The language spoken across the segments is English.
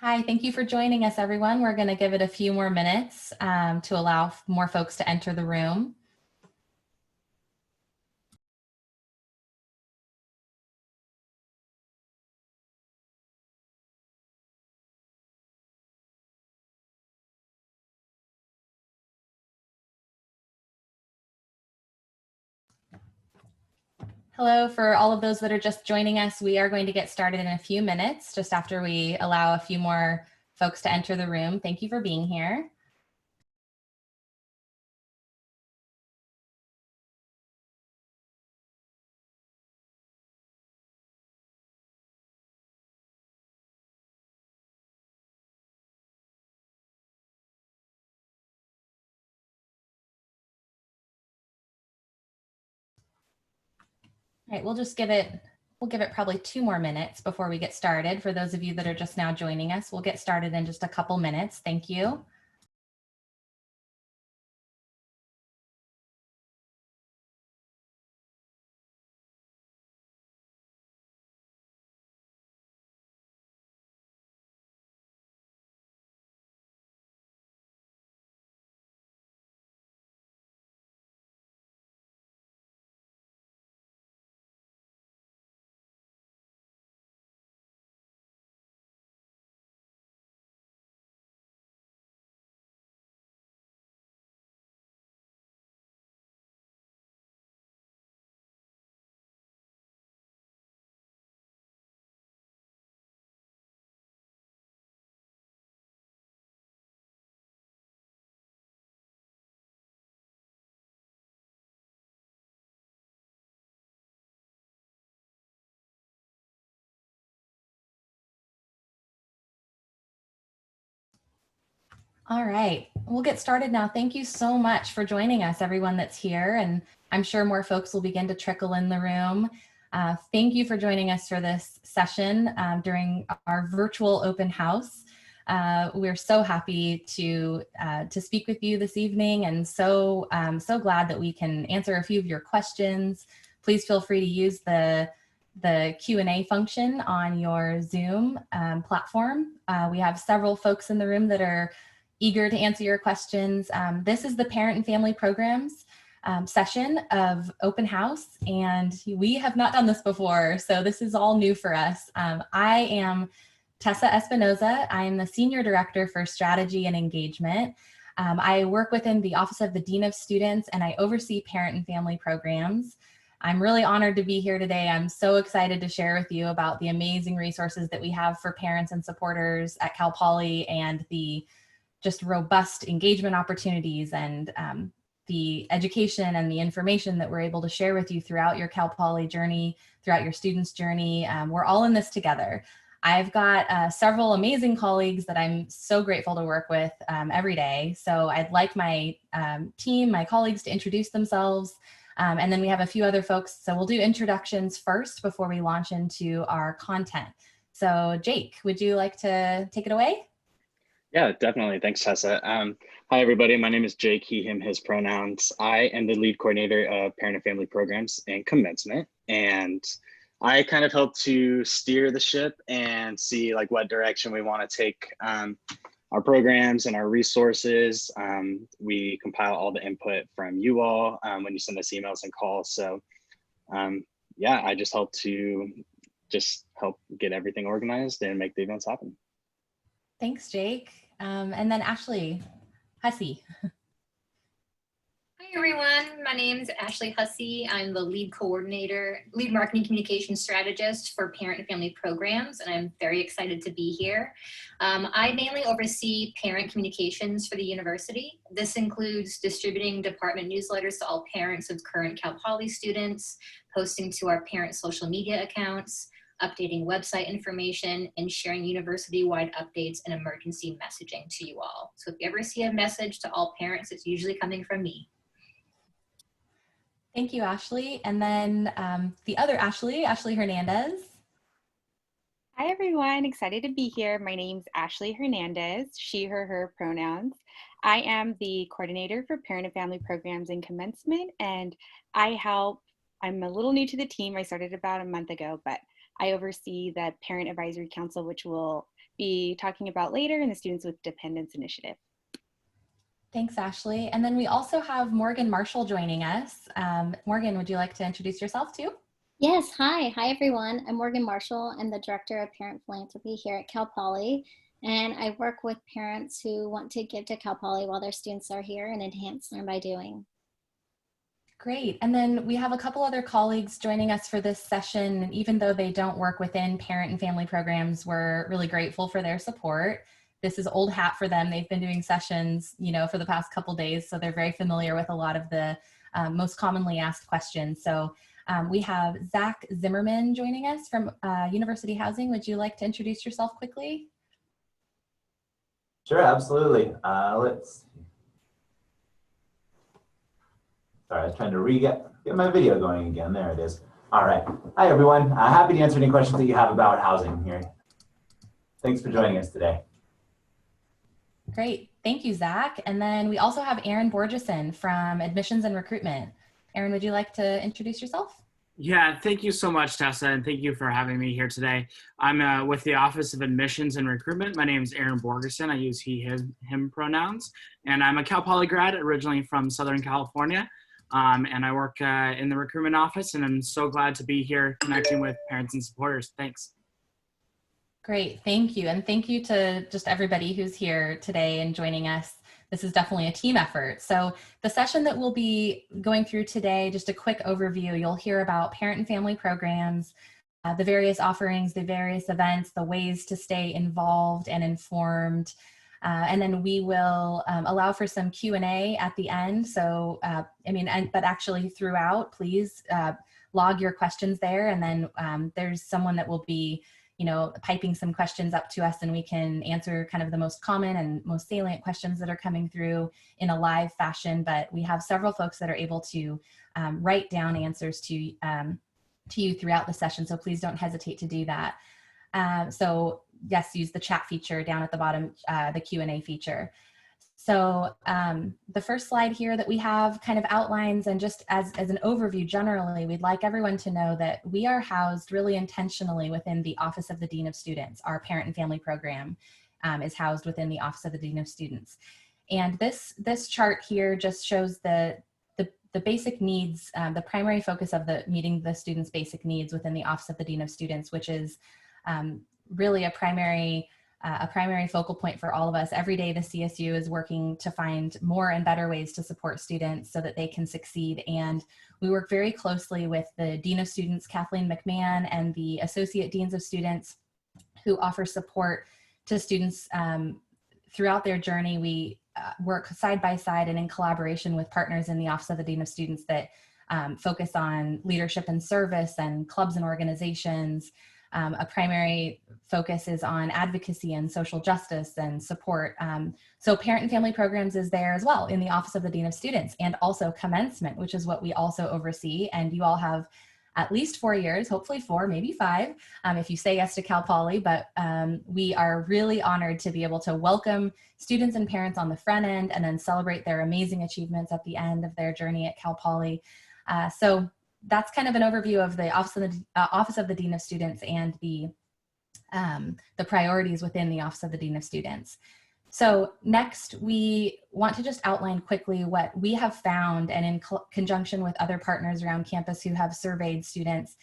Hi, thank you for joining us, everyone. We're going to give it a few more minutes to allow more folks to enter the room. Hello, for all of those that are just joining us, we are going to get started in a few minutes, just after we allow a few more folks to enter the room. Thank you for being here. All right, we'll give it probably 2 more minutes before we get started. For those of you that are just now joining us, we'll get started in just a couple minutes. Thank you. All right, we'll get started now. Thank you so much for joining us, everyone that's here, and I'm sure more folks will begin to trickle in the room. Thank you for joining us for this session during our virtual open house. We're so happy to speak with you this evening, and so glad that we can answer a few of your questions. Please feel free to use the Q&A function on your Zoom platform. We have several folks in the room that are eager to answer your questions. This is the Parent and Family Programs session of Open House, and we have not done this before, so this is all new for us. I am Tessa Espinoza. I am the Senior Director for Strategy and Engagement. I work within the Office of the Dean of Students, and I oversee Parent and Family Programs. I'm really honored to be here today. I'm so excited to share with you about the amazing resources that we have for parents and supporters at Cal Poly, and the just robust engagement opportunities and the education and the information that we're able to share with you throughout your Cal Poly journey, throughout your students' journey. We're all in this together. I've got several amazing colleagues that I'm so grateful to work with every day. So I'd like my team, my colleagues, to introduce themselves. And then we have a few other folks. So we'll do introductions first before we launch into our content. So Jake, would you like to take it away? Yeah, definitely. Thanks, Tessa. Hi, everybody. My name is Jake, he, him, his pronouns. I am the lead coordinator of Parent and Family Programs and Commencement. And I kind of help to steer the ship and see like what direction we want to take our programs and our resources. We compile all the input from you all when you send us emails and calls. So yeah, I just help get everything organized and make the events happen. Thanks, Jake. And then Ashley Hussey. Hi, everyone. My name is Ashley Hussey. I'm the lead marketing communication strategist for Parent and Family Programs, and I'm very excited to be here. I mainly oversee parent communications for the university. This includes distributing department newsletters to all parents of current Cal Poly students, posting to our parent social media accounts, updating website information, and sharing university-wide updates and emergency messaging to you all. So if you ever see a message to all parents, it's usually coming from me. Thank you, Ashley. And then the other Ashley Hernandez. Hi, everyone. Excited to be here. My name's Ashley Hernandez, she, her pronouns. I am the coordinator for Parent and Family Programs and Commencement, and I'm a little new to the team. I started about a month ago, but I oversee the Parent Advisory Council, which will be talking about later in the Students with Dependence Initiative. Thanks, Ashley. And then we also have Morgan Marshall joining us. Morgan, would you like to introduce yourself too? Yes, hi. Hi, everyone. I'm Morgan Marshall. I'm the Director of Parent Philanthropy here at Cal Poly, and I work with parents who want to give to Cal Poly while their students are here and enhance Learn by Doing. Great. And then we have a couple other colleagues joining us for this session. And even though they don't work within parent and family programs, we're really grateful for their support. This is old hat for them. They've been doing sessions, for the past couple days, so they're very familiar with a lot of the most commonly asked questions. So we have Zach Zimmerman joining us from University Housing. Would you like to introduce yourself quickly? Sure, absolutely. Sorry, I was trying to get my video going again. There it is. All right. Hi, everyone. Happy to answer any questions that you have about housing here. Thanks for joining us today. Great. Thank you, Zach. And then we also have Erin Borgeson from Admissions and Recruitment. Erin, would you like to introduce yourself? Yeah, thank you so much, Tessa, and thank you for having me here today. I'm with the Office of Admissions and Recruitment. My name is Erin Borgeson. I use he, him pronouns, and I'm a Cal Poly grad, originally from Southern California, and I work in the recruitment office, and I'm so glad to be here connecting with parents and supporters. Thanks. Great, thank you. And thank you to just everybody who's here today and joining us. This is definitely a team effort. So the session that we'll be going through today, just a quick overview, you'll hear about parent and family programs, the various offerings, the various events, the ways to stay involved and informed. And then we will allow for some Q&A at the end. So, but actually throughout, please log your questions there. And then there's someone that will be piping some questions up to us, and we can answer kind of the most common and most salient questions that are coming through in a live fashion. But we have several folks that are able to write down answers to you throughout the session. So please don't hesitate to do that. So yes, use the chat feature down at the bottom, the Q&A feature. So the first slide here that we have kind of outlines, and just as an overview generally, we'd like everyone to know that we are housed really intentionally within the Office of the Dean of Students. Our parent and family program is housed within the Office of the Dean of Students. And this chart here just shows the basic needs, the primary focus of meeting the students' basic needs within the Office of the Dean of Students, which is really a primary focal point for all of us. Every day the CSU is working to find more and better ways to support students so that they can succeed. And we work very closely with the Dean of Students, Kathleen McMahon, and the Associate Deans of Students who offer support to students throughout their journey. We work side by side and in collaboration with partners in the Office of the Dean of Students that focus on leadership and service and clubs and organizations. A primary focus is on advocacy and social justice and support. So parent and family programs is there as well in the Office of the Dean of Students, and also commencement, which is what we also oversee. And you all have at least 4 years, hopefully 4, maybe 5, if you say yes to Cal Poly. But we are really honored to be able to welcome students and parents on the front end and then celebrate their amazing achievements at the end of their journey at Cal Poly. So that's kind of an overview of the Office of the Dean of Students and the priorities within the Office of the Dean of Students. So next, we want to just outline quickly what we have found, and in conjunction with other partners around campus who have surveyed students,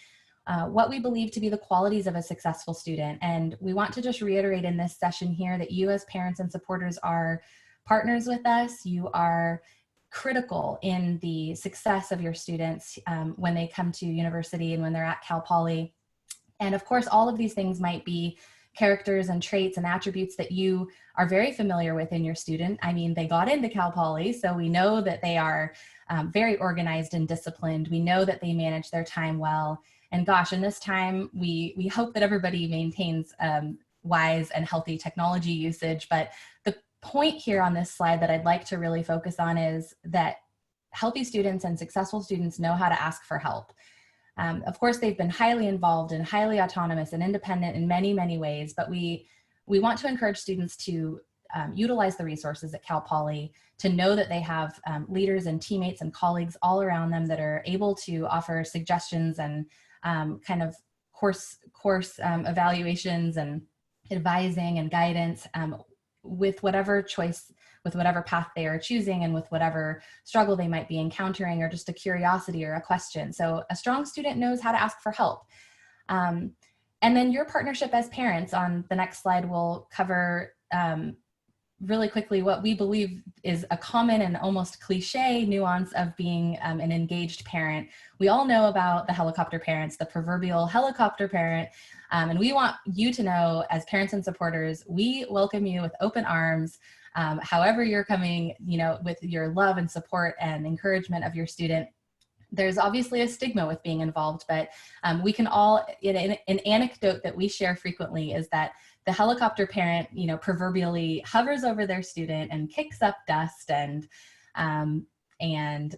what we believe to be the qualities of a successful student. And we want to just reiterate in this session here that you as parents and supporters are partners with us. You are critical in the success of your students when they come to university and when they're at Cal Poly. And of course, all of these things might be characters and traits and attributes that you are very familiar with in your student. I mean, they got into Cal Poly, so we know that they are very organized and disciplined. We know that they manage their time well. And gosh, in this time, we hope that everybody maintains wise and healthy technology usage. But the point here on this slide that I'd like to really focus on is that healthy students and successful students know how to ask for help. Of course, they've been highly involved and highly autonomous and independent in many, many ways, but we want to encourage students to utilize the resources at Cal Poly, to know that they have leaders and teammates and colleagues all around them that are able to offer suggestions and kind of course evaluations and advising and guidance with whatever choice, with whatever path they are choosing, and with whatever struggle they might be encountering, or just a curiosity or a question. So a strong student knows how to ask for help. And then your partnership as parents, on the next slide, will cover really quickly what we believe is a common and almost cliche nuance of being an engaged parent. We all know about the helicopter parents, the proverbial helicopter parent, and we want you to know, as parents and supporters, we welcome you with open arms. However you're coming, with your love and support and encouragement of your student. There's obviously a stigma with being involved, but we can all, an anecdote that we share frequently is that the helicopter parent, proverbially hovers over their student and kicks up dust and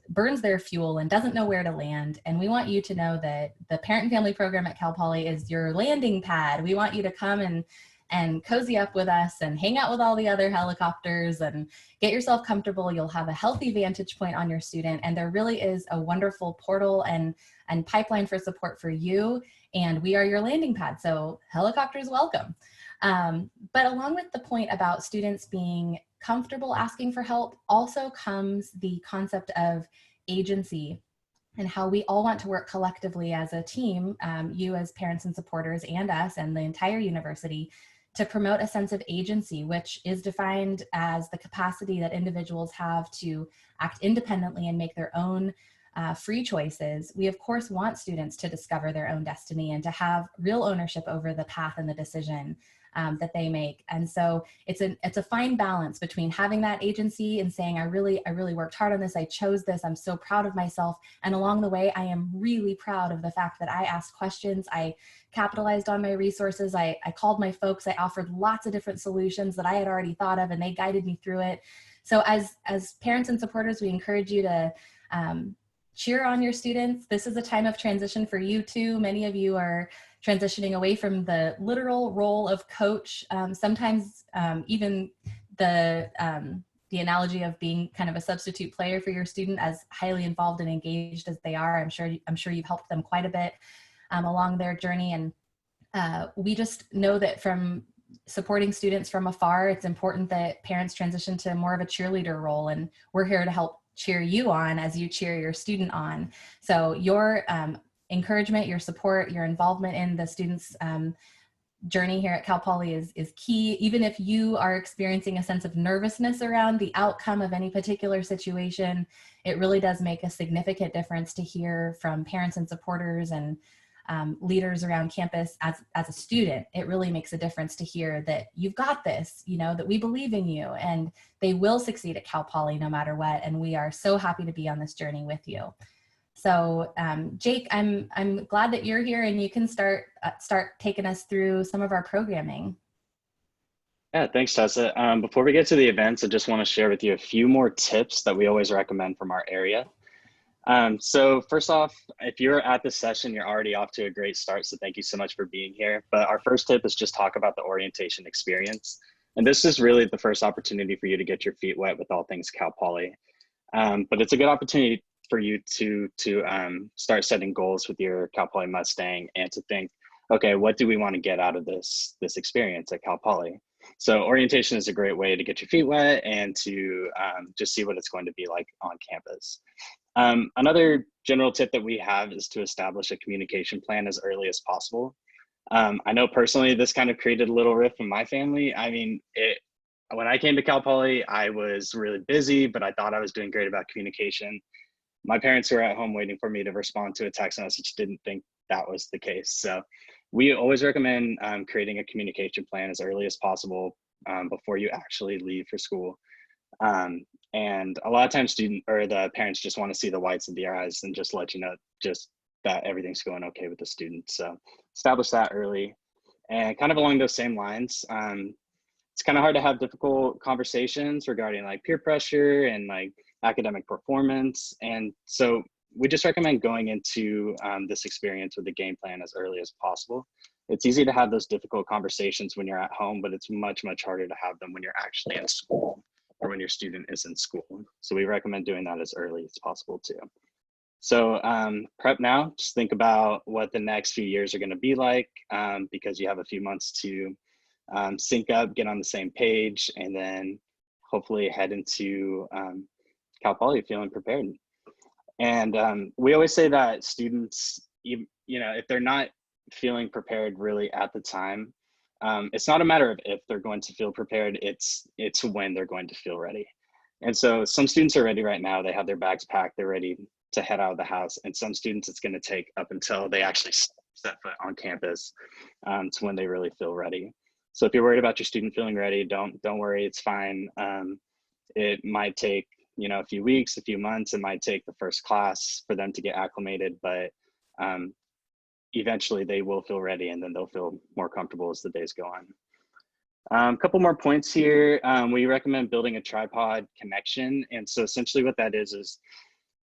burns their fuel and doesn't know where to land. And we want you to know that the Parent and Family Program at Cal Poly is your landing pad. We want you to come and cozy up with us and hang out with all the other helicopters and get yourself comfortable. You'll have a healthy vantage point on your student, and there really is a wonderful portal and pipeline for support for you, and we are your landing pad, so helicopters welcome. But along with the point about students being comfortable asking for help, also comes the concept of agency and how we all want to work collectively as a team, you as parents and supporters and us and the entire university, to promote a sense of agency, which is defined as the capacity that individuals have to act independently and make their own free choices. We of course want students to discover their own destiny and to have real ownership over the path and the decision that they make. And so it's a fine balance between having that agency and saying, I really worked hard on this. I chose this. I'm so proud of myself. And along the way, I am really proud of the fact that I asked questions. I capitalized on my resources. I called my folks. I offered lots of different solutions that I had already thought of, and they guided me through it. So as parents and supporters, we encourage you to cheer on your students. This is a time of transition for you too. Many of you are transitioning away from the literal role of coach. Sometimes even the analogy of being kind of a substitute player for your student, as highly involved and engaged as they are. I'm sure you've helped them quite a bit along their journey. And we just know that from supporting students from afar, it's important that parents transition to more of a cheerleader role, and we're here to help cheer you on as you cheer your student on. So your encouragement, your support, your involvement in the students' journey here at Cal Poly is key. Even if you are experiencing a sense of nervousness around the outcome of any particular situation, it really does make a significant difference to hear from parents and supporters and leaders around campus as a student. It really makes a difference to hear that you've got this, that we believe in you, and they will succeed at Cal Poly no matter what. And we are so happy to be on this journey with you. So Jake, I'm glad that you're here, and you can start taking us through some of our programming. Yeah, thanks, Tessa. Before we get to the events, I just want to share with you a few more tips that we always recommend from our area. So first off, if you're at this session, you're already off to a great start. So thank you so much for being here. But our first tip is just talk about the orientation experience. And this is really the first opportunity for you to get your feet wet with all things Cal Poly. But it's a good opportunity for you to start setting goals with your Cal Poly Mustang and to think, okay, what do we want to get out of this experience at Cal Poly? So orientation is a great way to get your feet wet and to just see what it's going to be like on campus. Another general tip that we have is to establish a communication plan as early as possible. I know personally this kind of created a little rift in my family. I mean, when I came to Cal Poly, I was really busy, but I thought I was doing great about communication. My parents who were at home waiting for me to respond to a text message didn't think that was the case. So we always recommend creating a communication plan as early as possible before you actually leave for school. And a lot of times the parents just want to see the whites of their eyes and just let you know just that everything's going okay with the student. So establish that early. And kind of along those same lines, it's kind of hard to have difficult conversations regarding like peer pressure and like academic performance. And so we just recommend going into this experience with a game plan as early as possible. It's easy to have those difficult conversations when you're at home, but it's much, much harder to have them when you're actually in school or when your student is in school. So we recommend doing that as early as possible too. So prep now, just think about what the next few years are going to be like because you have a few months to sync up, get on the same page, and then hopefully head into Cal Poly feeling prepared. And we always say that students, you know, if they're not feeling prepared really at the time, it's not a matter of if they're going to feel prepared, it's when they're going to feel ready. And so some students are ready right now, they have their bags packed, they're ready to head out of the house. And some students, it's going to take up until they actually set foot on campus to when they really feel ready. So if you're worried about your student feeling ready, don't worry, it's fine. It might take, you know, a few weeks, a few months, it might take the first class for them to get acclimated, but eventually they will feel ready, and then they'll feel more comfortable as the days go on. A couple more points here. We recommend building a tripod connection. And so essentially what that is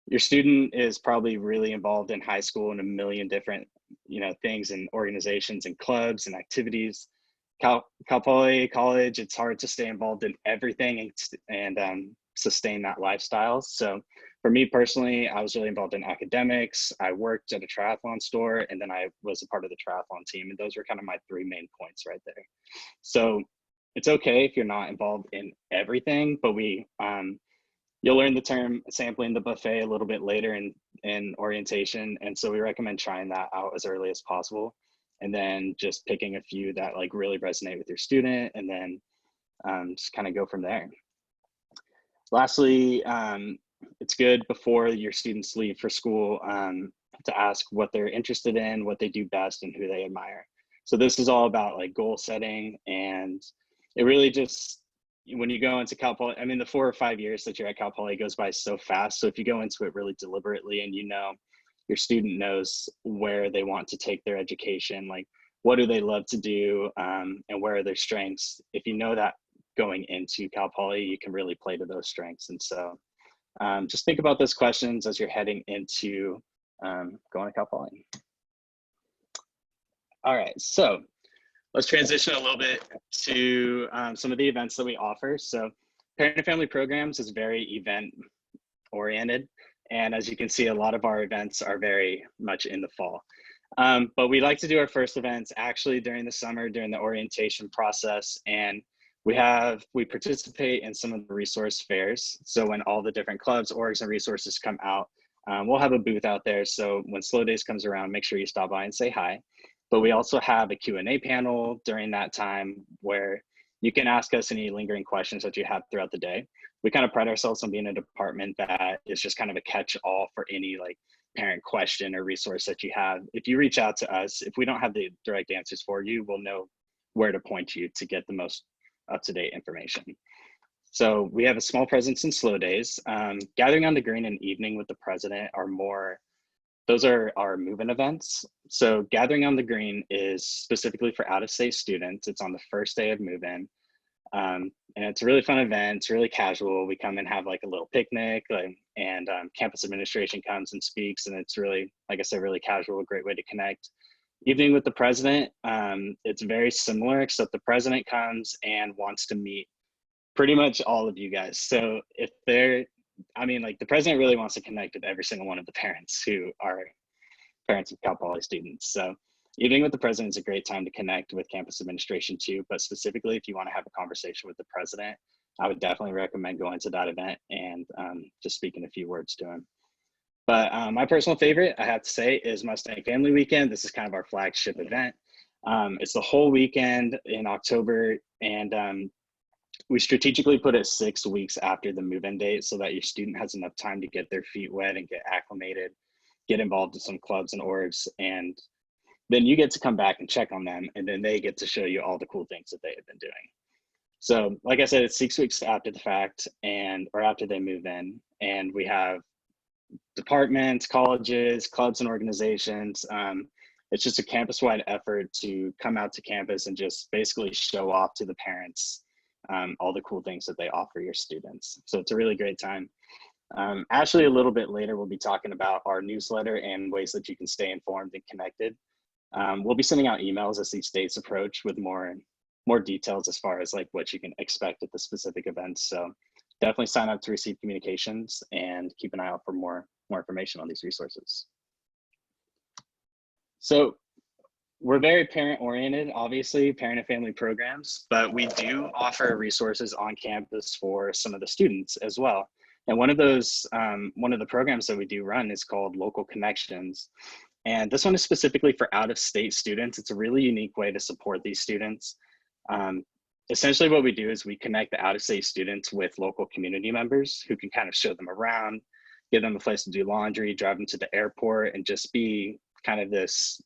your student is probably really involved in high school in a million different, you know, things and organizations and clubs and activities. Cal Poly College, it's hard to stay involved in everything and sustain that lifestyle. So for me personally, I was really involved in academics. I worked at a triathlon store, and then I was a part of the triathlon team. And those were kind of my 3 main points right there. So it's okay if you're not involved in everything, but you'll learn the term sampling the buffet a little bit later in orientation. And so we recommend trying that out as early as possible, and then just picking a few that like really resonate with your student, and then just kind of go from there. Lastly, it's good before your students leave for school to ask what they're interested in, what they do best, and who they admire. So this is all about like goal setting, and it really just, when you go into Cal Poly, I mean, the 4 or 5 years that you're at Cal Poly goes by so fast. So if you go into it really deliberately, and you know your student knows where they want to take their education, like what do they love to do, and where are their strengths, if you know that going into Cal Poly, you can really play to those strengths. And so just think about those questions as you're heading into going to Cal Poly. All right, so let's transition a little bit to some of the events that we offer. So Parent and Family Programs is very event oriented. And as you can see, a lot of our events are very much in the fall. But we like to do our first events actually during the summer, during the orientation process. And we participate in some of the resource fairs. So when all the different clubs, orgs, and resources come out, we'll have a booth out there. So when Slow Days comes around, make sure you stop by and say hi. But we also have a Q&A panel during that time where you can ask us any lingering questions that you have throughout the day. We kind of pride ourselves on being a department that is just kind of a catch-all for any like parent question or resource that you have. If you reach out to us, if we don't have the direct answers for you, we'll know where to point you to get the most up-to-date information. So we have a small presence in Slow Days. Gathering on the Green and Evening with the President those are our move-in events. So Gathering on the Green is specifically for out-of-state students. It's on the first day of move-in. And it's a really fun event. It's really casual. We come and have like a little picnic, and campus administration comes and speaks. And it's really, like I said, really casual, a great way to connect. Evening with the President, it's very similar, except the President comes and wants to meet pretty much all of you guys. So if the President really wants to connect with every single one of the parents who are parents of Cal Poly students. So Evening with the President is a great time to connect with campus administration too, but specifically if you want to have a conversation with the President, I would definitely recommend going to that event and just speaking a few words to him. But my personal favorite, I have to say, is Mustang Family Weekend. This is kind of our flagship event. It's the whole weekend in October, and we strategically put it 6 weeks after the move-in date so that your student has enough time to get their feet wet and get acclimated, get involved in some clubs and orgs, and then you get to come back and check on them, and then they get to show you all the cool things that they have been doing. So like I said, it's 6 weeks after the fact or after they move in, and we have departments, colleges, clubs, and organizations. It's just a campus-wide effort to come out to campus and just basically show off to the parents all the cool things that they offer your students. So it's a really great time. Ashley, a little bit later, we'll be talking about our newsletter and ways that you can stay informed and connected. We'll be sending out emails as these dates approach with more details as far as like what you can expect at the specific events. So definitely sign up to receive communications and keep an eye out for more information on these resources. So We're very parent oriented, obviously, parent and family programs, but we do offer resources on campus for some of the students as well. And one of the programs that we do run is called Local Connections. And this one is specifically for out-of-state students. It's a really unique way to support these students. Essentially what we do is we connect the out-of-state students with local community members who can kind of show them around, give them a place to do laundry, drive them to the airport, and just be kind of this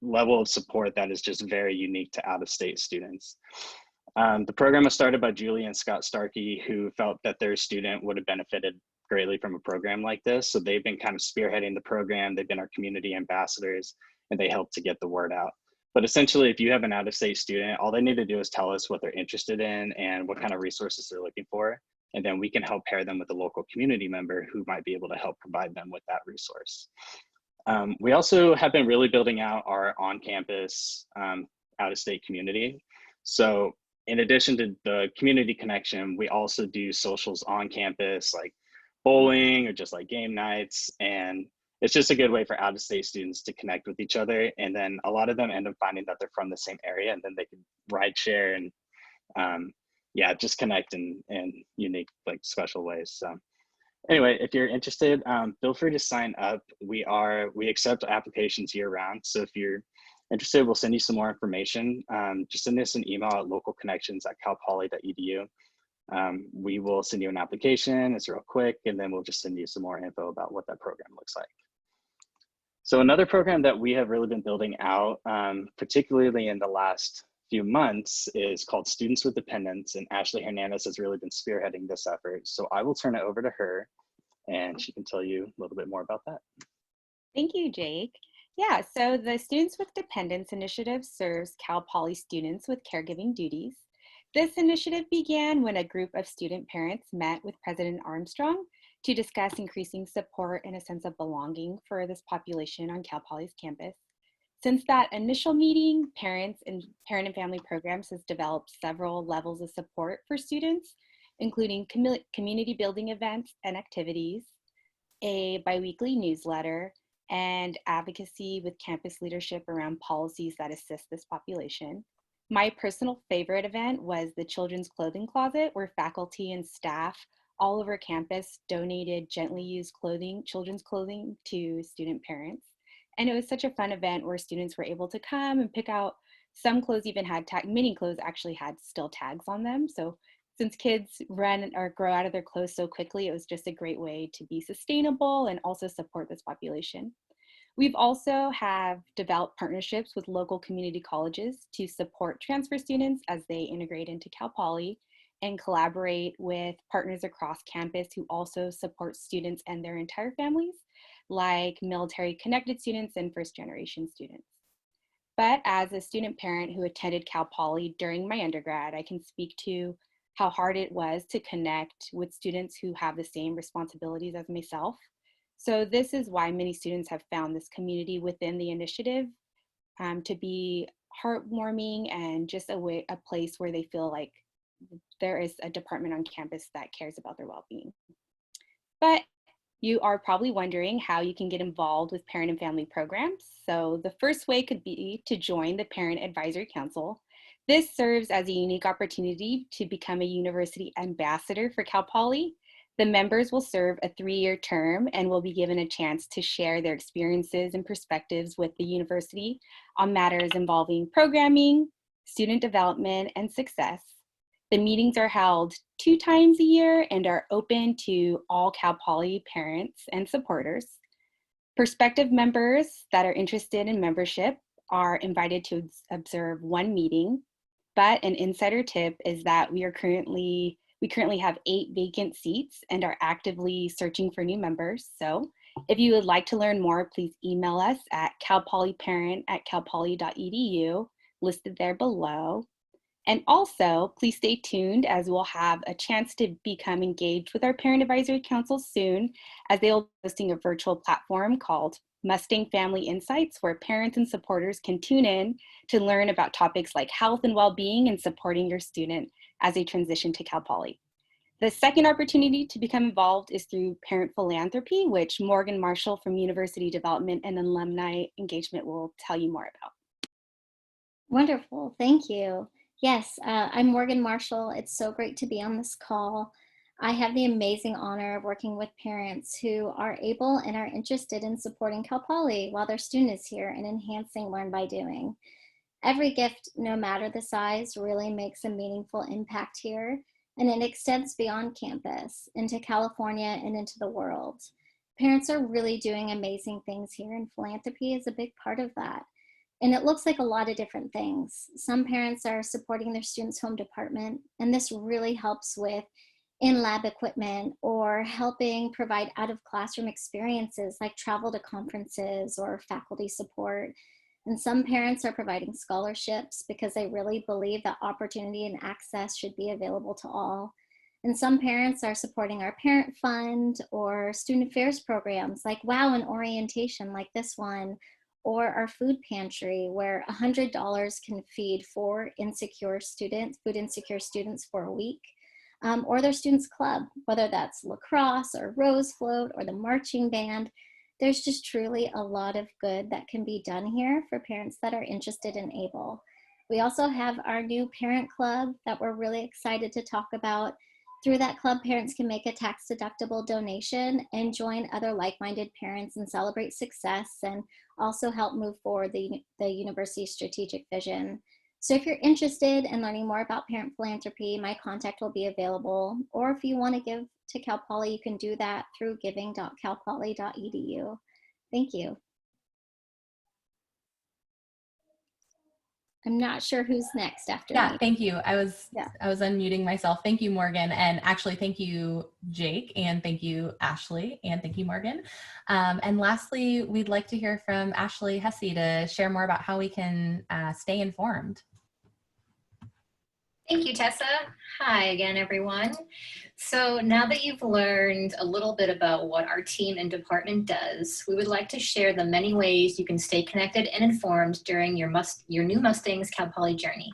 level of support that is just very unique to out-of-state students. The program was started by Julie and Scott Starkey, who felt that their student would have benefited greatly from a program like this. So they've been kind of spearheading the program. They've been our community ambassadors, and they help to get the word out. But essentially, if you have an out-of-state student, all they need to do is tell us what they're interested in and what kind of resources they're looking for. And then we can help pair them with a local community member who might be able to help provide them with that resource. We also have been really building out our on-campus out-of-state community. So in addition to the community connection, we also do socials on campus, like bowling or just like game nights. And it's just a good way for out-of-state students to connect with each other. And then a lot of them end up finding that they're from the same area, and then they can ride share and yeah, just connect in unique, like special ways. So anyway, if you're interested, feel free to sign up. We accept applications year round. So if you're interested, we'll send you some more information. Just send us an email at localconnections@calpoly.edu. We will send you an application. It's real quick, and then we'll just send you some more info about what that program looks like. So another program that we have really been building out, particularly in the last few months, is called Students with Dependents, and Ashley Hernandez has really been spearheading this effort. So I will turn it over to her, and she can tell you a little bit more about that. Thank you, Jake. Yeah, so the Students with Dependents initiative serves Cal Poly students with caregiving duties. This initiative began when a group of student parents met with President Armstrong to discuss increasing support and a sense of belonging for this population on Cal Poly's campus. Since that initial meeting, Parent and Family Programs has developed several levels of support for students, including community building events and activities, a biweekly newsletter, and advocacy with campus leadership around policies that assist this population. My personal favorite event was the Children's Clothing Closet, where faculty and staff all over campus donated gently used children's clothing to student parents. And it was such a fun event where students were able to come and pick out, some clothes even had many clothes actually had still tags on them. So since kids run or grow out of their clothes so quickly, it was just a great way to be sustainable and also support this population. We've also have developed partnerships with local community colleges to support transfer students as they integrate into Cal Poly, and collaborate with partners across campus who also support students and their entire families, like military connected students and first generation students. But as a student parent who attended Cal Poly during my undergrad, I can speak to how hard it was to connect with students who have the same responsibilities as myself. So this is why many students have found this community within the initiative to be heartwarming and just a place where they feel like there is a department on campus that cares about their well-being. But you are probably wondering how you can get involved with parent and family programs. So the first way could be to join the Parent Advisory Council. This serves as a unique opportunity to become a university ambassador for Cal Poly. The members will serve a 3-year term and will be given a chance to share their experiences and perspectives with the university on matters involving programming, student development, and success. The meetings are held 2 times a year and are open to all Cal Poly parents and supporters. Prospective members that are interested in membership are invited to observe 1 meeting, but an insider tip is that we currently have 8 vacant seats and are actively searching for new members. So if you would like to learn more, please email us at calpolyparent@calpoly.edu, listed there below. And also, please stay tuned as we'll have a chance to become engaged with our Parent Advisory Council soon, as they will be hosting a virtual platform called Mustang Family Insights, where parents and supporters can tune in to learn about topics like health and well-being and supporting your student as they transition to Cal Poly. The second opportunity to become involved is through Parent Philanthropy, which Morgan Marshall from University Development and Alumni Engagement will tell you more about. Wonderful. Thank you. Yes, I'm Morgan Marshall. It's so great to be on this call. I have the amazing honor of working with parents who are able and are interested in supporting Cal Poly while their student is here and enhancing Learn by Doing. Every gift, no matter the size, really makes a meaningful impact here, and it extends beyond campus into California and into the world. Parents are really doing amazing things here, and philanthropy is a big part of that. And it looks like a lot of different things. Some parents are supporting their students' home department, and this really helps with in-lab equipment or helping provide out-of-classroom experiences like travel to conferences or faculty support. And some parents are providing scholarships because they really believe that opportunity and access should be available to all. And some parents are supporting our parent fund or student affairs programs like WOW and orientation like this one, or our food pantry where $100 can feed four insecure students, food insecure students for a week, or their students club, whether that's lacrosse or Rose Float or the marching band. There's just truly a lot of good that can be done here for parents that are interested and able. We also have our new parent club that we're really excited to talk about. Through that club, parents can make a tax-deductible donation and join other like-minded parents and celebrate success and also help move forward the university's strategic vision. So if you're interested in learning more about parent philanthropy, my contact will be available. Or if you want to give to Cal Poly, you can do that through giving.calpoly.edu. Thank you. I'm not sure who's next after me. Yeah, thank you. I was unmuting myself. Thank you, Morgan. And actually, thank you, Jake, and thank you, Ashley, and thank you, Morgan. And lastly, we'd like to hear from Ashley Hussey to share more about how we can stay informed. Thank you, Tessa. Hi again, everyone. So now that you've learned a little bit about what our team and department does, we would like to share the many ways you can stay connected and informed during your new Mustangs Cal Poly journey.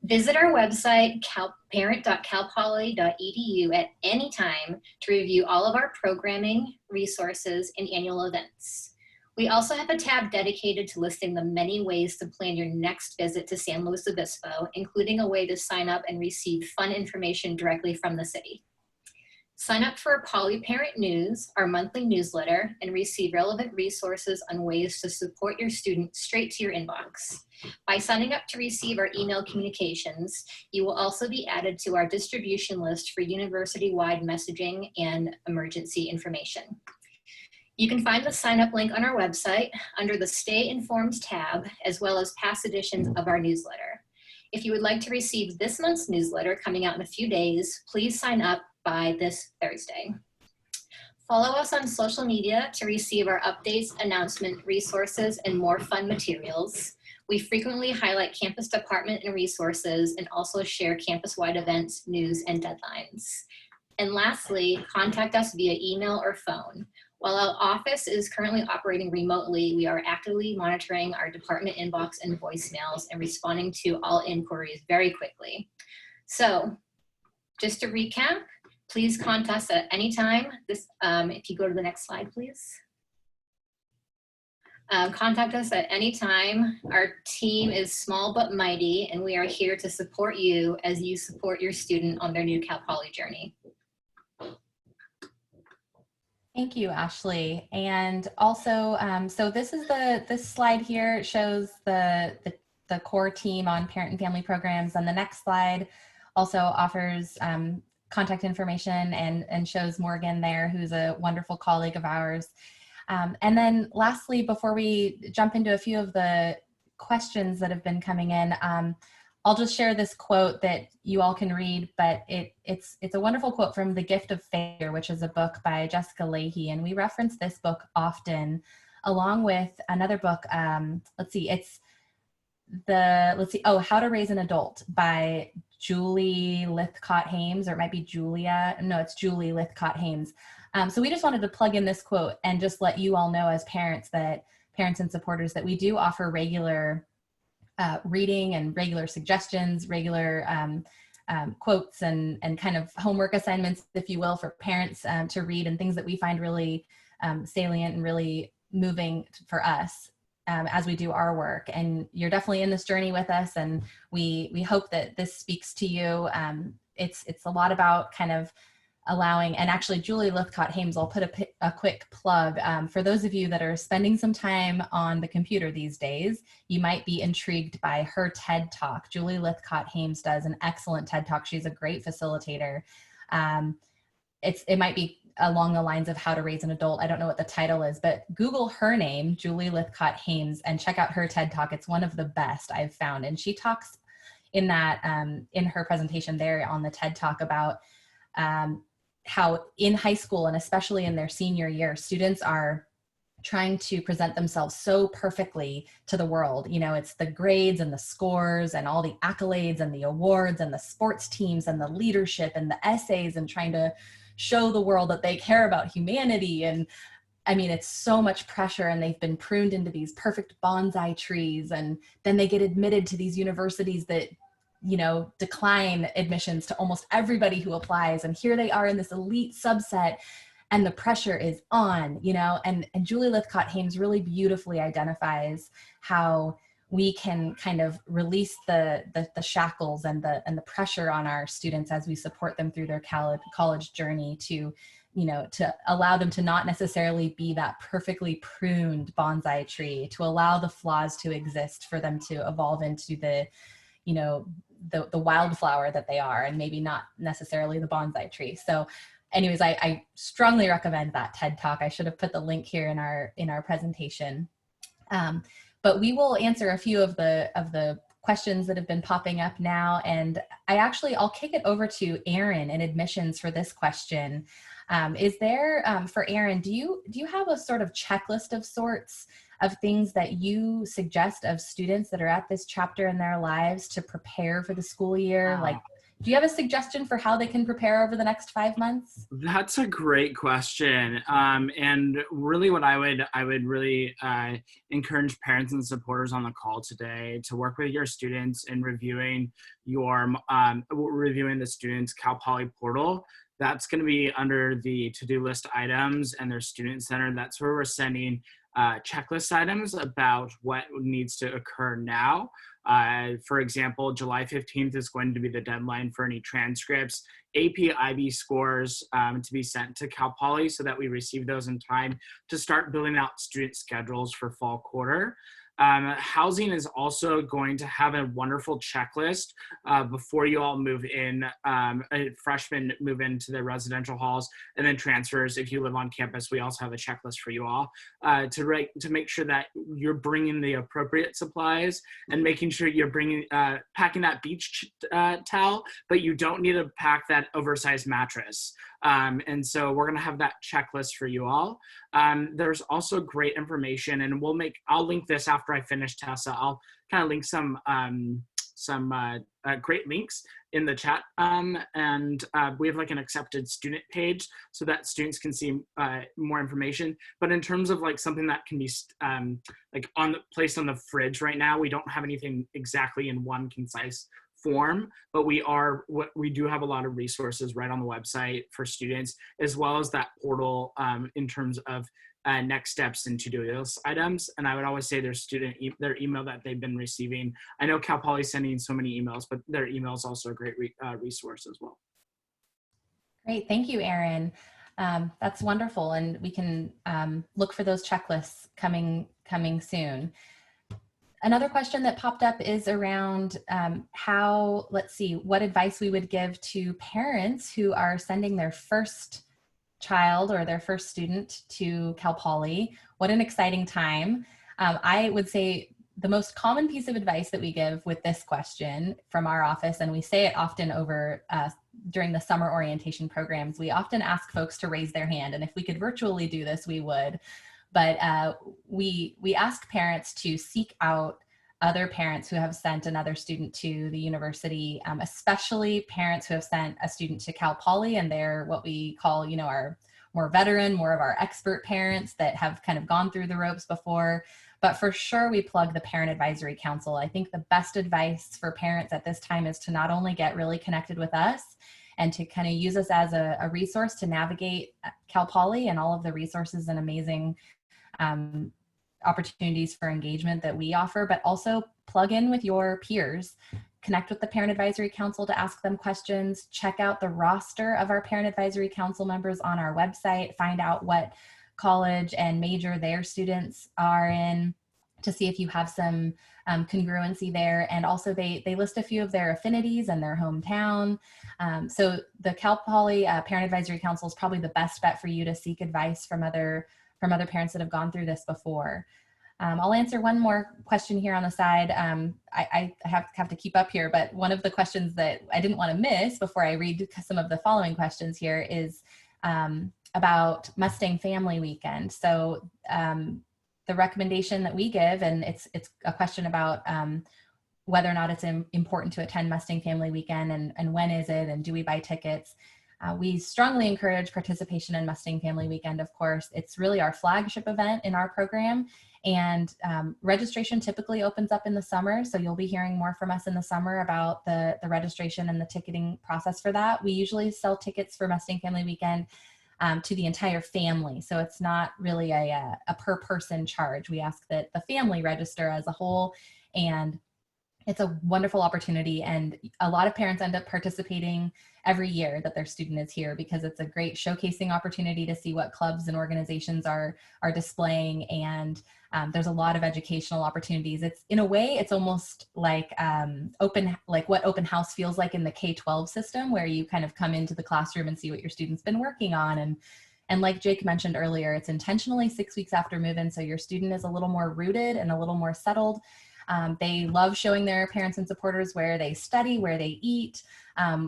Visit our website, parent.calpoly.edu at any time to review all of our programming, resources, and annual events. We also have a tab dedicated to listing the many ways to plan your next visit to San Luis Obispo, including a way to sign up and receive fun information directly from the city. Sign up for Poly Parent News, our monthly newsletter, and receive relevant resources on ways to support your student straight to your inbox. By signing up to receive our email communications, you will also be added to our distribution list for university-wide messaging and emergency information. You can find the sign up link on our website under the Stay Informed tab, as well as past editions of our newsletter. If you would like to receive this month's newsletter coming out in a few days, please sign up by this Thursday. Follow us on social media to receive our updates, announcement, resources, and more fun materials. We frequently highlight campus department and resources and also share campus-wide events, news, and deadlines. And lastly, contact us via email or phone. While our office is currently operating remotely, we are actively monitoring our department inbox and voicemails and responding to all inquiries very quickly. So just to recap, please contact us at any time. If you go to the next slide, please. Contact us at any time. Our team is small but mighty, and we are here to support you as you support your student on their new Cal Poly journey. Thank you, Ashley. And also, so this slide here shows the core team on parent and family programs, and the next slide also offers contact information and shows Morgan there, who's a wonderful colleague of ours. And then lastly, before we jump into a few of the questions that have been coming in, I'll just share this quote that you all can read, but it's a wonderful quote from The Gift of Failure, which is a book by Jessica Lahey, and we reference this book often, along with another book. How to Raise an Adult by Julie Lithcott-Hames, or it might be Julia. No, it's Julie Lithcott-Hames. So we just wanted to plug in this quote and just let you all know as parents and supporters that we do offer regular reading and regular suggestions, regular quotes and kind of homework assignments, if you will, for parents to read, and things that we find really salient and really moving for us. as we do our work. And you're definitely in this journey with us, and we hope that this speaks to you. It's a lot about kind of allowing, and actually Julie Lithcott-Hames, I'll put a quick plug. For those of you that are spending some time on the computer these days, you might be intrigued by her TED Talk. Julie Lithcott-Hames does an excellent TED Talk. She's a great facilitator. It might be along the lines of how to raise an adult. I don't know what the title is, but Google her name, Julie Lithcott-Hames, and check out her TED Talk. It's one of the best I've found. And she talks in that, in her presentation there on the TED Talk about how in high school, and especially in their senior year, students are trying to present themselves so perfectly to the world. You know, it's the grades and the scores and all the accolades and the awards and the sports teams and the leadership and the essays, and trying to show the world that they care about humanity. And I mean, it's so much pressure, and they've been pruned into these perfect bonsai trees. And then they get admitted to these universities that, you know, decline admissions to almost everybody who applies. And here they are in this elite subset, and the pressure is on, you know, and Julie Lithcott-Hames really beautifully identifies how we can kind of release the shackles and the pressure on our students as we support them through their college journey, to, you know, to allow them to not necessarily be that perfectly pruned bonsai tree, to allow the flaws to exist for them to evolve into the, you know, the wildflower that they are, and maybe not necessarily the bonsai tree. So anyways, I strongly recommend that TED Talk. I should have put the link here in our presentation. But we will answer a few of the questions that have been popping up now. And I'll kick it over to Erin in admissions for this question. Is there, for Erin, do you have a sort of checklist of sorts of things that you suggest of students that are at this chapter in their lives to prepare for the school year? Like, do you have a suggestion for how they can prepare over the next 5 months? That's a great question. And really what I would really encourage parents and supporters on the call today to work with your students in reviewing the students' Cal Poly portal. That's going to be under the to-do list items and their student center. That's where we're sending checklist items about what needs to occur now. For example, July 15th is going to be the deadline for any transcripts, AP IB scores to be sent to Cal Poly, so that we receive those in time to start building out student schedules for fall quarter. Housing is also going to have a wonderful checklist before you all move in. Freshmen move into their residential halls, and then transfers, if you live on campus, we also have a checklist for you all to make sure that you're bringing the appropriate supplies, and making sure you're packing that beach towel, but you don't need to pack that oversized mattress. And so we're going to have that checklist for you all. There's also great information, and I'll link this after I finish, Tessa. I'll kind of link some great links in the chat. And we have like an accepted student page so that students can see more information. But in terms of like something that can be placed on the fridge right now, we don't have anything exactly in one concise form, but we do have a lot of resources right on the website for students, as well as that portal in terms of next steps and to-do list items. And I would always say their email that they've been receiving. I know Cal Poly is sending so many emails, but their email is also a great resource as well. Great, thank you, Erin. That's wonderful, and we can look for those checklists coming soon. Another question that popped up is around what advice we would give to parents who are sending their first child or their first student to Cal Poly. What an exciting time. I would say the most common piece of advice that we give with this question from our office, and we say it often over during the summer orientation programs, we often ask folks to raise their hand, and if we could virtually do this, we would. But we ask parents to seek out other parents who have sent another student to the university, especially parents who have sent a student to Cal Poly, and they're what we call, our more veteran, more of our expert parents that have kind of gone through the ropes before. But for sure, we plug the Parent Advisory Council. I think the best advice for parents at this time is to not only get really connected with us and to kind of use us as a resource to navigate Cal Poly and all of the resources and amazing opportunities for engagement that we offer, but also plug in with your peers. Connect with the Parent Advisory Council to ask them questions. Check out the roster of our Parent Advisory Council members on our website. Find out what college and major their students are in to see if you have some congruency there. And also they list a few of their affinities and their hometown. So the Cal Poly Parent Advisory Council is probably the best bet for you to seek advice from other parents that have gone through this before. I'll answer one more question here on the side. I have to keep up here, but one of the questions that I didn't want to miss before I read some of the following questions here is about Mustang Family Weekend. So the recommendation that we give, and it's a question about whether or not it's important to attend Mustang Family Weekend, and when is it, and do we buy tickets? We strongly encourage participation in Mustang Family Weekend, of course. It's really our flagship event in our program, and registration typically opens up in the summer, so you'll be hearing more from us in the summer about the registration and the ticketing process for that. We usually sell tickets for Mustang Family Weekend to the entire family, so it's not really a per person charge. We ask that the family register as a whole, and it's a wonderful opportunity, and a lot of parents end up participating every year that their student is here because it's a great showcasing opportunity to see what clubs and organizations are displaying, and there's a lot of educational opportunities. It's, in a way, it's almost like what open house feels like in the K-12 system, where you kind of come into the classroom and see what your student's been working on. And like Jake mentioned earlier, it's intentionally 6 weeks after move-in, so your student is a little more rooted and a little more settled. They love showing their parents and supporters where they study, where they eat,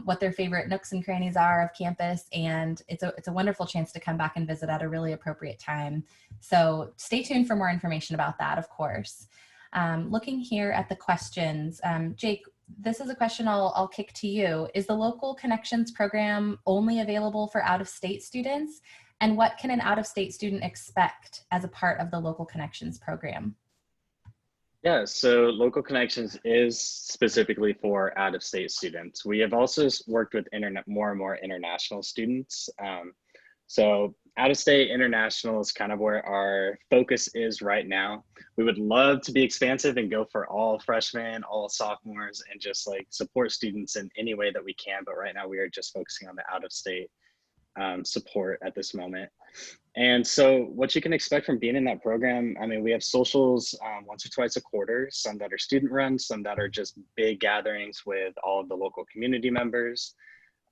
what their favorite nooks and crannies are of campus, and it's a wonderful chance to come back and visit at a really appropriate time. So stay tuned for more information about that, of course. Looking here at the questions, Jake, this is a question I'll kick to you. Is the Local Connections program only available for out-of-state students? And what can an out-of-state student expect as a part of the Local Connections program? Yeah, so Local Connections is specifically for out-of-state students. We have also worked with more and more international students. So out-of-state international is kind of where our focus is right now. We would love to be expansive and go for all freshmen, all sophomores, and just like support students in any way that we can. But right now we are just focusing on the out-of-state support at this moment. And so what you can expect from being in that program, I mean, we have socials once or twice a quarter, some that are student run, some that are just big gatherings with all of the local community members.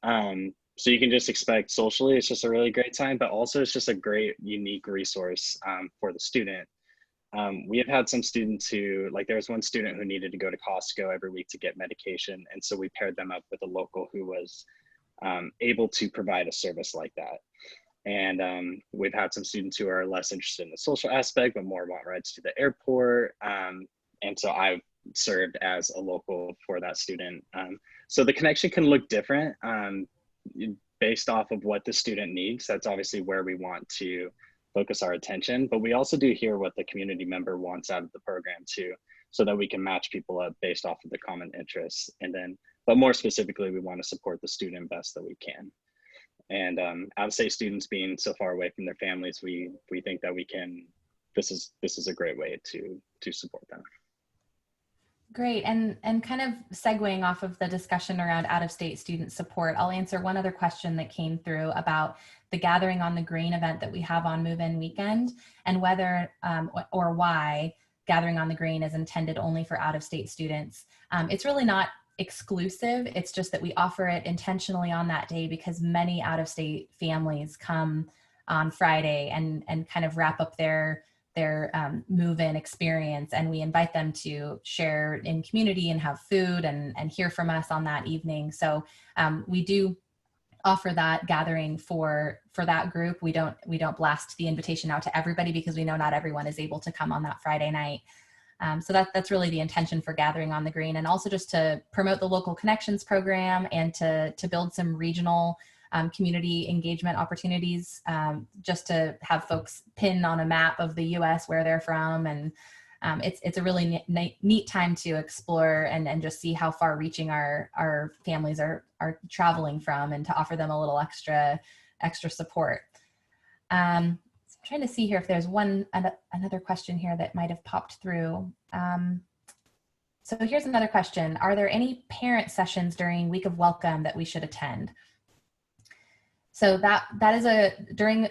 So you can just expect socially, it's just a really great time, but also it's just a great, unique resource for the student. We have had some students who, like there was one student who needed to go to Costco every week to get medication. And so we paired them up with a local who was able to provide a service like that. And we've had some students who are less interested in the social aspect, but more want rides to the airport. And so I served as a local for that student. So the connection can look different based off of what the student needs. That's obviously where we want to focus our attention, but we also do hear what the community member wants out of the program too, so that we can match people up based off of the common interests. And then, but more specifically, we want to support the student best that we can. And out-of-state students being so far away from their families, we think that we can, this is a great way to support them. Great, and kind of segueing off of the discussion around out-of-state student support, I'll answer one other question that came through about the Gathering on the Green event that we have on move-in weekend, and whether or why Gathering on the Green is intended only for out-of-state students. It's really not exclusive. It's just that we offer it intentionally on that day because many out-of-state families come on Friday and kind of wrap up their move-in experience, and we invite them to share in community and have food and hear from us on that evening. So we do offer that gathering for that group. We don't blast the invitation out to everybody because we know not everyone is able to come on that Friday night. So that's really the intention for Gathering on the Green, and also just to promote the Local Connections program and to build some regional community engagement opportunities, just to have folks pin on a map of the US where they're from. And it's a really neat time to explore and just see how far reaching our families are traveling from, and to offer them a little extra support. trying to see here if there's another question here that might have popped through. So here's another question. Are there any parent sessions during Week of Welcome that we should attend? So that is during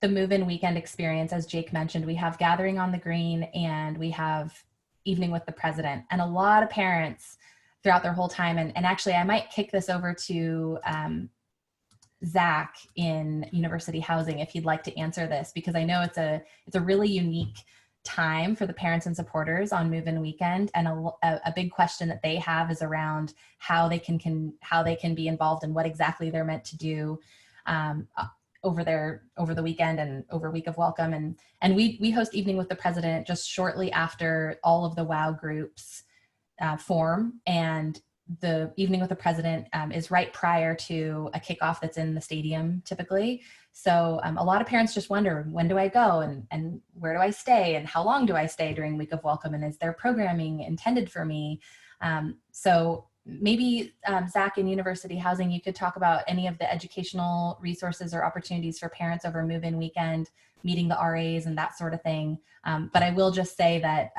the move-in weekend experience, as Jake mentioned, we have Gathering on the Green and we have Evening with the President, and a lot of parents throughout their whole time. And actually, I might kick this over to Zach in University Housing if he'd like to answer this, because I know it's a really unique time for the parents and supporters on move-in weekend, and a big question that they have is around how they can be involved and what exactly they're meant to do over the weekend and over Week of Welcome. And we host Evening with the President just shortly after all of the WOW groups form, and the Evening with the President is right prior to a kickoff that's in the stadium typically. So a lot of parents just wonder, when do I go and where do I stay and how long do I stay during Week of Welcome, and is there programming intended for me? So maybe Zach in University Housing, you could talk about any of the educational resources or opportunities for parents over move-in weekend, meeting the RAs and that sort of thing. But I will just say that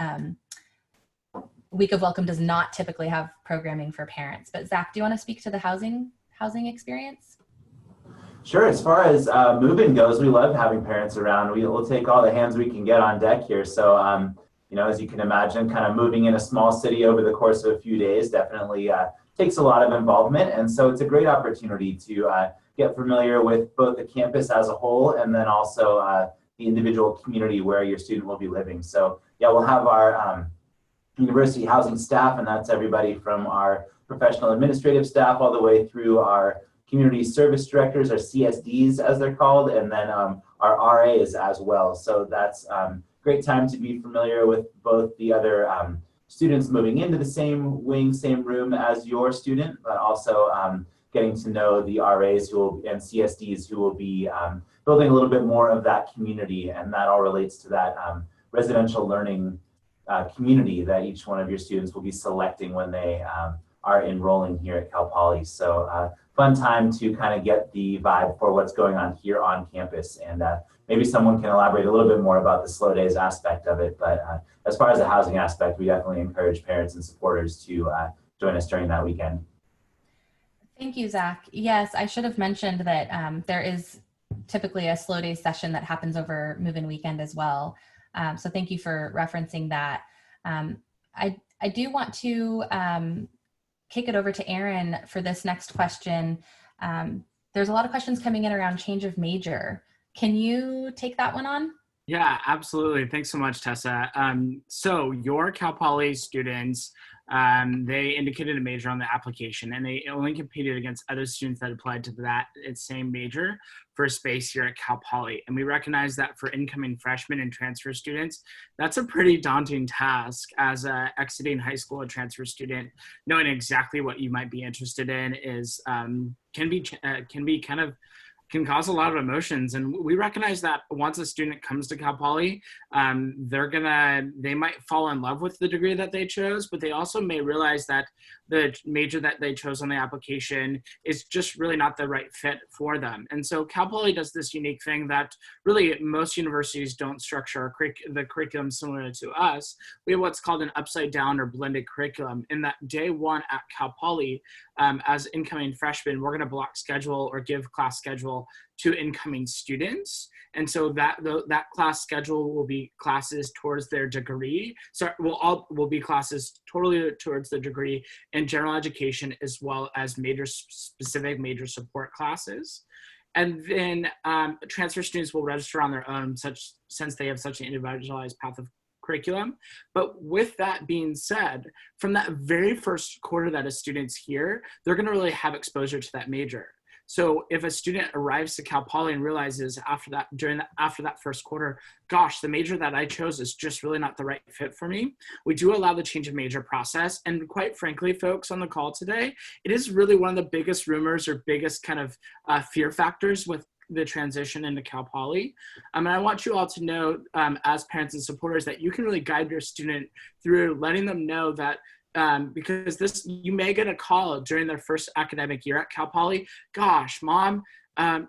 Week of Welcome does not typically have programming for parents. But Zach, do you want to speak to the housing experience? Sure. As far as move-in goes, we love having parents around. We'll take all the hands we can get on deck here. So, as you can imagine, kind of moving in a small city over the course of a few days definitely takes a lot of involvement. And so it's a great opportunity to get familiar with both the campus as a whole and then also the individual community where your student will be living. So yeah, we'll have our University Housing staff, and that's everybody from our professional administrative staff all the way through our community service directors, our CSDs as they're called, and then our RAs as well. So that's great time to be familiar with both the other students moving into the same wing, same room as your student, but also getting to know the RAs and CSDs who will be building a little bit more of that community, and that all relates to that residential learning community that each one of your students will be selecting when they are enrolling here at Cal Poly. So fun time to kind of get the vibe for what's going on here on campus, and maybe someone can elaborate a little bit more about the slow days aspect of it. But as far as the housing aspect, we definitely encourage parents and supporters to join us during that weekend. Thank you, Zach. Yes, I should have mentioned that there is typically a slow day session that happens over move-in weekend as well. So thank you for referencing that. I do want to kick it over to Erin for this next question. There's a lot of questions coming in around change of major. Can you take that one on? Yeah, absolutely. Thanks so much, Tessa. So your Cal Poly students, they indicated a major on the application, and they only competed against other students that applied to that same major for space here at Cal Poly. And we recognize that for incoming freshmen and transfer students, that's a pretty daunting task as a exiting high school and transfer student. Knowing exactly what you might be interested in is can cause a lot of emotions. And we recognize that once a student comes to Cal Poly, they might fall in love with the degree that they chose, but they also may realize that the major that they chose on the application is just really not the right fit for them. And so Cal Poly does this unique thing that really most universities don't structure the curriculum similar to us. We have what's called an upside down or blended curriculum, in that day one at Cal Poly, as incoming freshmen, we're gonna block schedule or give class schedule to incoming students. And so that class schedule will be classes towards their degree. So will be classes totally towards the degree in general education, as well as specific major support classes. And then transfer students will register on their own, since they have such an individualized path of curriculum. But with that being said, from that very first quarter that a student's here, they're going to really have exposure to that major. So if a student arrives to Cal Poly and realizes after that first quarter, gosh, the major that I chose is just really not the right fit for me, we do allow the change of major process. And quite frankly, folks on the call today, it is really one of the biggest rumors or biggest kind of fear factors with the transition into Cal Poly. And I want you all to know, as parents and supporters, that you can really guide your student through letting them know that because you may get a call during their first academic year at Cal Poly, gosh, mom,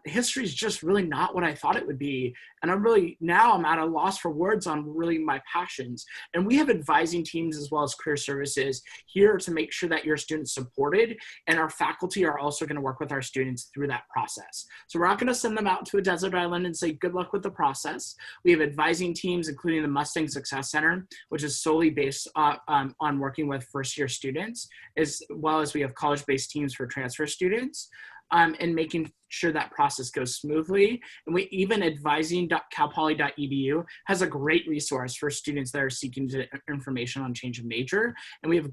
history is just really not what I thought it would be. And I'm at a loss for words on really my passions. And we have advising teams as well as career services here to make sure that your students supported, and our faculty are also going to work with our students through that process. So we're not going to send them out to a desert island and say, good luck with the process. We have advising teams, including the Mustang Success Center, which is solely based on working with first-year students, as well as we have college-based teams for transfer students. And making sure that process goes smoothly. And we even advising.calpoly.edu has a great resource for students that are seeking information on change of major. And we have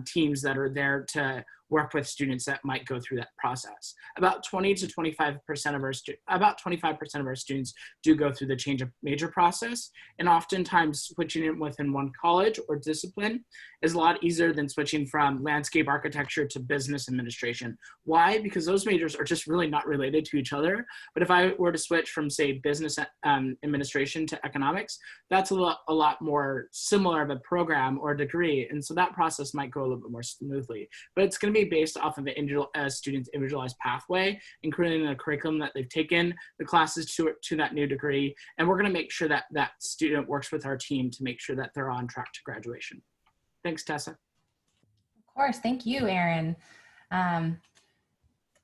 teams that are there to work with students that might go through that process. About 20 to 25% of about 25% of our students do go through the change of major process. And oftentimes switching it within one college or discipline is a lot easier than switching from landscape architecture to business administration. Why? Because those majors are just really not related to each other. But if I were to switch from, say, business administration to economics, that's a lot more similar of a program or a degree. And so that process might go a little bit more smoothly. But it's going to be based off of a student's individualized pathway, including the curriculum that they've taken, the classes to that new degree. And we're going to make sure that that student works with our team to make sure that they're on track to graduation. Thanks, Tessa. Of course. Thank you, Erin.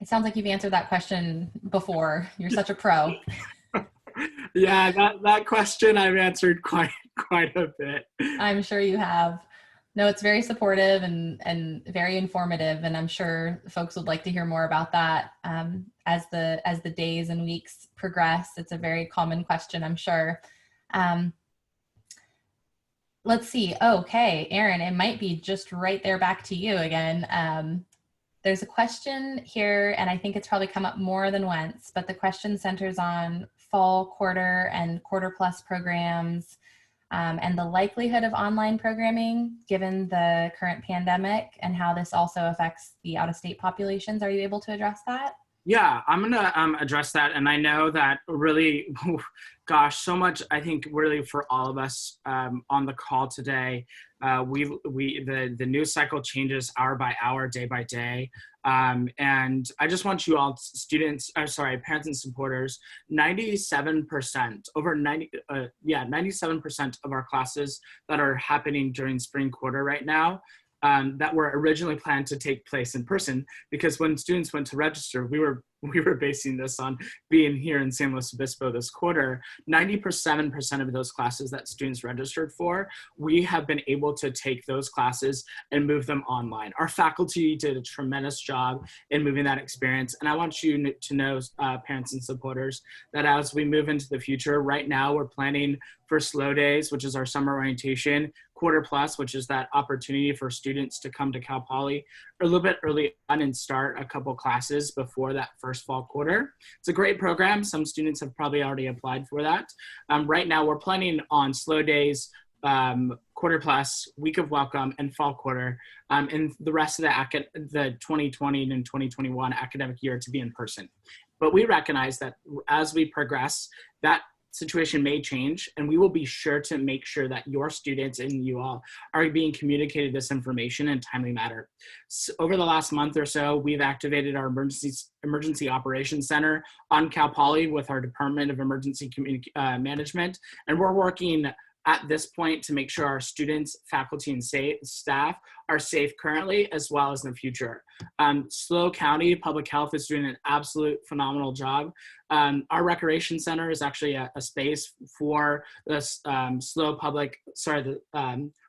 It sounds like you've answered that question before. You're such a pro. Yeah, that question I've answered quite a bit. I'm sure you have. No, it's very supportive and very informative, and I'm sure folks would like to hear more about that as the days and weeks progress. It's a very common question, I'm sure. Let's see. Okay, Erin, it might be just right there back to you again. There's a question here, and I think it's probably come up more than once, but the question centers on fall quarter and quarter plus programs and the likelihood of online programming given the current pandemic and how this also affects the out-of-state populations. Are you able to address that? Yeah, I'm going to address that. And I know that really, gosh, so much, I think really for all of us on the call today, the news cycle changes hour by hour, day by day. And I just want you all parents and supporters, 97% of our classes that are happening during spring quarter right now that were originally planned to take place in person, because when students went to register, we were basing this on being here in San Luis Obispo this quarter. 97% of those classes that students registered for, we have been able to take those classes and move them online. Our faculty did a tremendous job in moving that experience. And I want you to know, parents and supporters, that as we move into the future, right now we're planning for slow days, which is our summer orientation, quarter plus, which is that opportunity for students to come to Cal Poly a little bit early on and start a couple classes before that first fall quarter. It's a great program. Some students have probably already applied for that. Right now we're planning on slow days, quarter plus, week of welcome, and fall quarter, and the rest of the 2020 and 2021 academic year to be in person. But we recognize that as we progress, that situation may change, and we will be sure to make sure that your students and you all are being communicated this information in a timely manner. So over the last month or so, we've activated our emergency operations center on Cal Poly with our Department of Emergency Management, and we're working at this point to make sure our students, faculty, and staff are safe currently as well as in the future. SLO County Public Health is doing an absolute phenomenal job. Our recreation center is actually a space for the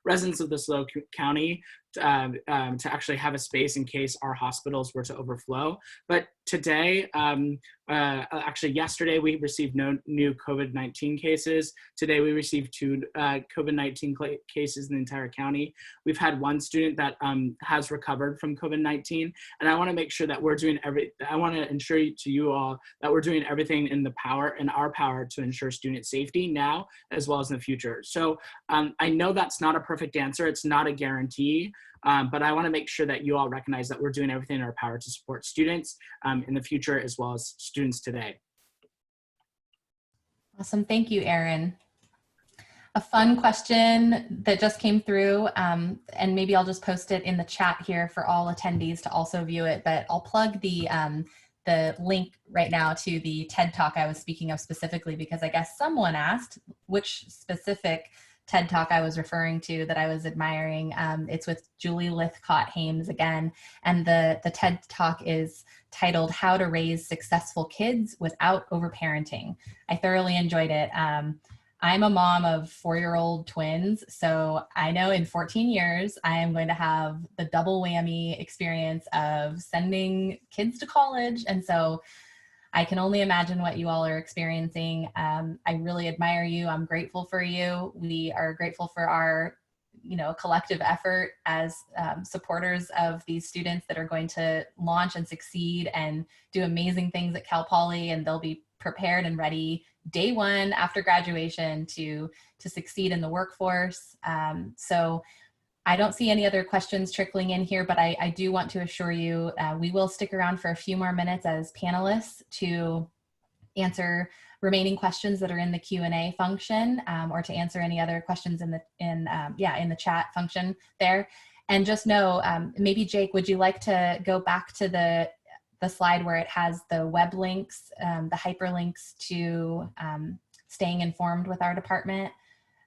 residents of the SLO County to actually have a space in case our hospitals were to overflow. But today, actually yesterday, we received no new COVID-19 cases. Today, we received 2 COVID-19 cases in the entire county. We've had one student that has recovered from COVID-19, and I want to make sure that we're doing I want to ensure to you all that we're doing everything in our power to ensure student safety now as well as in the future. So I know that's not a perfect answer. It's not a guarantee. But I want to make sure that you all recognize that we're doing everything in our power to support students in the future as well as students today. Awesome. Thank you, Erin. A fun question that just came through, and maybe I'll just post it in the chat here for all attendees to also view it, but I'll plug the the link right now to the TED Talk I was speaking of specifically, because I guess someone asked which specific TED Talk I was referring to that I was admiring. It's with Julie Lythcott-Hames again, and the TED Talk is titled "How to Raise Successful Kids Without Overparenting." I thoroughly enjoyed it. I'm a mom of 4-year-old twins, so I know in 14 years I am going to have the double whammy experience of sending kids to college, and so I can only imagine what you all are experiencing. I really admire you. I'm grateful for you. We are grateful for our, collective effort as supporters of these students that are going to launch and succeed and do amazing things at Cal Poly, and they'll be prepared and ready day one after graduation to succeed in the workforce. So I don't see any other questions trickling in here, but I do want to assure you we will stick around for a few more minutes as panelists to answer remaining questions that are in the Q&A function, or to answer any other questions in the chat function there. And just know, maybe Jake, would you like to go back to the slide where it has the web links, the hyperlinks to staying informed with our department?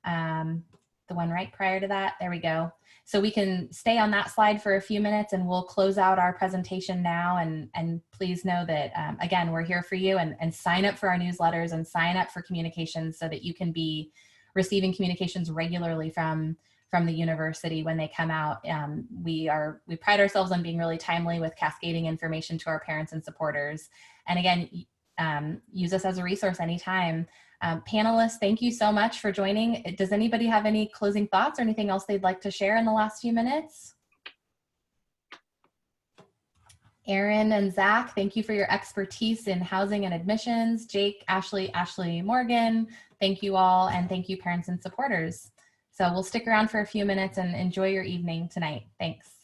The one right prior to that, there we go. So we can stay on that slide for a few minutes and we'll close out our presentation now. And please know that, again, we're here for you, and sign up for our newsletters and sign up for communications so that you can be receiving communications regularly from the university when they come out. We pride ourselves on being really timely with cascading information to our parents and supporters. And again, use us as a resource anytime. Panelists, thank you so much for joining. Does anybody have any closing thoughts or anything else they'd like to share in the last few minutes? Erin and Zach, thank you for your expertise in housing and admissions. Jake, Ashley, Morgan, thank you all, and thank you parents and supporters. So we'll stick around for a few minutes and enjoy your evening tonight. Thanks.